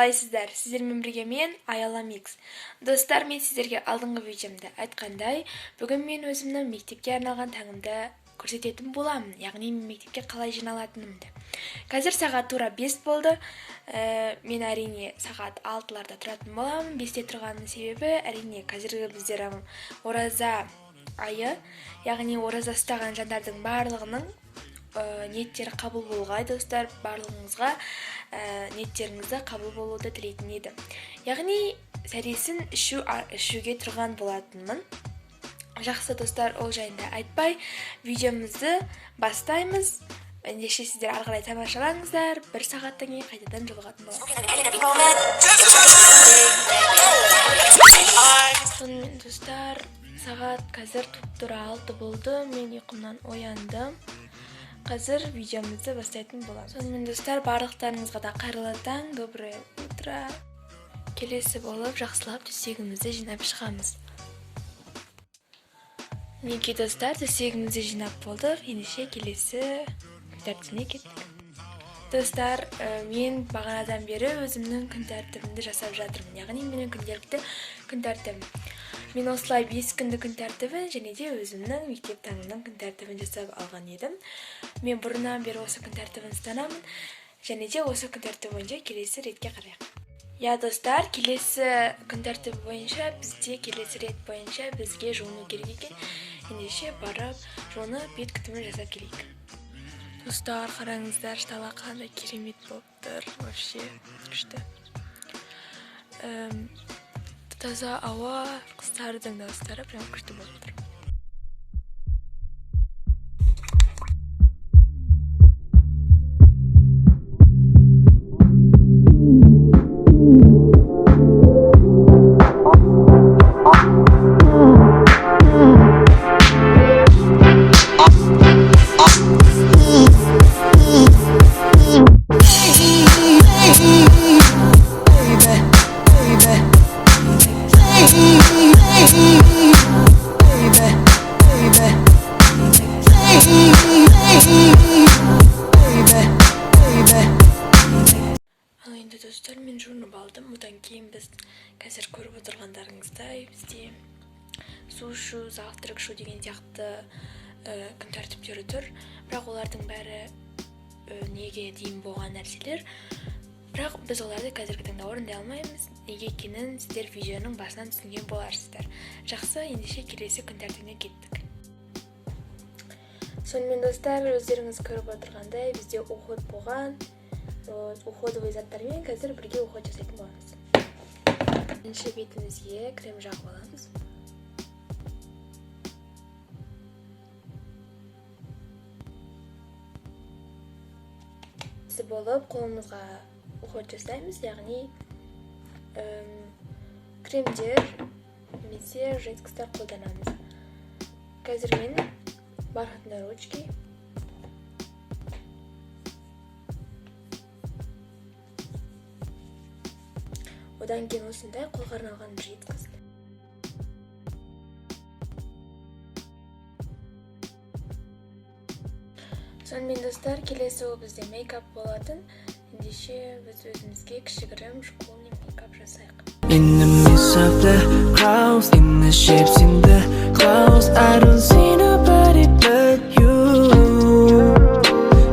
қалайсыздар? Сіздермен бірге мен Аялам X. Достар, мен сіздерге алдыңғы видеомда айтқандай, бүгін мен өзімнің мектепке арналған таңымды көрсететін боламын, яғни мен мектепке қалай жиналатынымды. Қазір сағат тура 5 болды. Мен әрине сағат 6-ларда тұратын боламын. 5-те тұрғанның себебі әрине қазіргі біздер ораза айы, яғни ораза ұстаған жандардың барлығының ниеттері қабыл болғай, достар, барлығыңызға ниеттеріңізді қабыл болуды тілейтін едім. Яғни сәресін ішуге тұрған болатынмын. Жақсы достар, ол жайында айтпай, видеомызды бастаймыз. Ендеше сіздер ары қарай тамашалаңыздар. 1 сағаттан кейін қайтадан жолығатын боламыз. Сонымен достар, сағат қазір тура 6 болды. Мен ұйқымнан ояндым. Қазір видеомызды бастайтын боламыз. Сонымен достар, барлықтарыңызға да қайырлы таң, доброе утро. Келесі болып жақсылап төсегімізді жинап шығамыз. Неке достар, төсегімізді жинап болдық. Ендеше келесі күн тәртібіне кеттік. Достар, мен бағанадан бері өзімнің күн тәртібімді жасап жатырмын. Яғни менің күнделікті күн тәртібім. Мен осылай 5 күнді күн тәртібін және де өзімнің мектеп таңымның күн тәртібін жасап алған едім. Мен бұрыннан бері осы күн тәртібін ұстанамын және де осы күн тәртібі бойынша келесі ретке қарайық. Я достар, келесі күн тәртібі бойынша бізге жуыну керек екен. Ендеше барып жуынып бет күтімін жасап келейік. Достар, қараңыздар, штала қандай керемет болып тұр. Вообще күшті. Таза ауа, құстардың дауыстары прям күшті болып тұр. Достар, мен жуынып алдым. Одан кейін біз қазір көріп отырғандарыңыздай бізде су ішу, завтрак ішу деген сияқты күн тәртіптері тұр. Бірақ олардың бәрі неге дейін болған нәрселер. Бірақ біз оларды қазіргі таңда орындай алмаймыз. Неге екенін сіздер видеоның басынан түсінген боларсыздар. Жақсы, ендеше келесі күн тәртібіне кеттік. Сонымен достар, өздеріңіз көріп отырғандай бізде уход болған. Уходовый заттармен қазір бірге уход жасайтын боламыз. Бірінші бетімізге крем жағып аламыз. Болып қолымызға уход жасаймыз, яғни кремдер немесе жидкостьтар қолданамыз. Қазір мен бархатный ручки, одан кейін осындай қолға арналған жидкость. Сонымен достар, келесі ол бізде мейкап болатын. Ендеше біз өзімізге кішігірім школьный мейкап жасайық. In the midst of the crowds, in the shapes, in the clouds, I don't see nobody but you.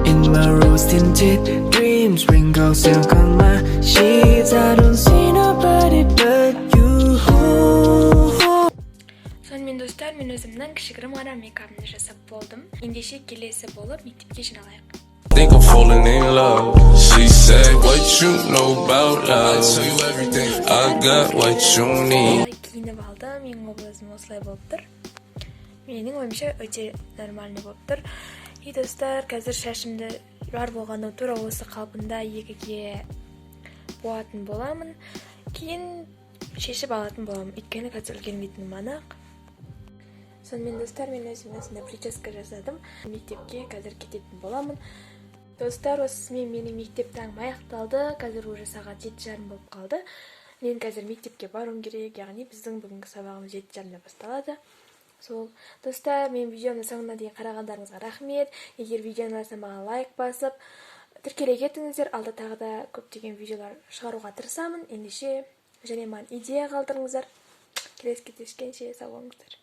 In my rose-tinted dreams, wrinkles silk on my sheets, I don't see nobody but you. Сонымен достар, мен өзімнің кішігірім ғана мейкапымды жасап болдым. Ендеше келесі болып мектепке жиналайық. Think I'm falling in love. She said, what you know about love? I tell you everything. I got what you need. Киініп алдым, менің образым осылай болып тұр. Менің ойымша өте нормальный болып тұр. И достар, қазір шашымды бар болғаны тура осы қалпында екіге боятын боламын. Кейін шешіп алатын боламын. Өйткені қазір үлгермейтінім анық. Сонымен достар, мен өзімнің прическа жасадым. Мектепке қазір кететін боламын. Достар, осымен менің мектеп таңым аяқталды. Қазір уже сағат 7:30 болып қалды. Мен қазір мектепке баруым керек, яғни біздің бүгінгі сабағымыз 7:30-да басталады. Сол достар, мен видеоны соңына дейін қарағандарыңызға рахмет. Егер видеоны ұнаса маған лайк басып, тіркеле кетіңіздер, алда тағы да көптеген видеолар шығаруға тырысамын. Ендеше және маған идея қалдырыңыздар. Келесі кездескенше сау болыңыздар.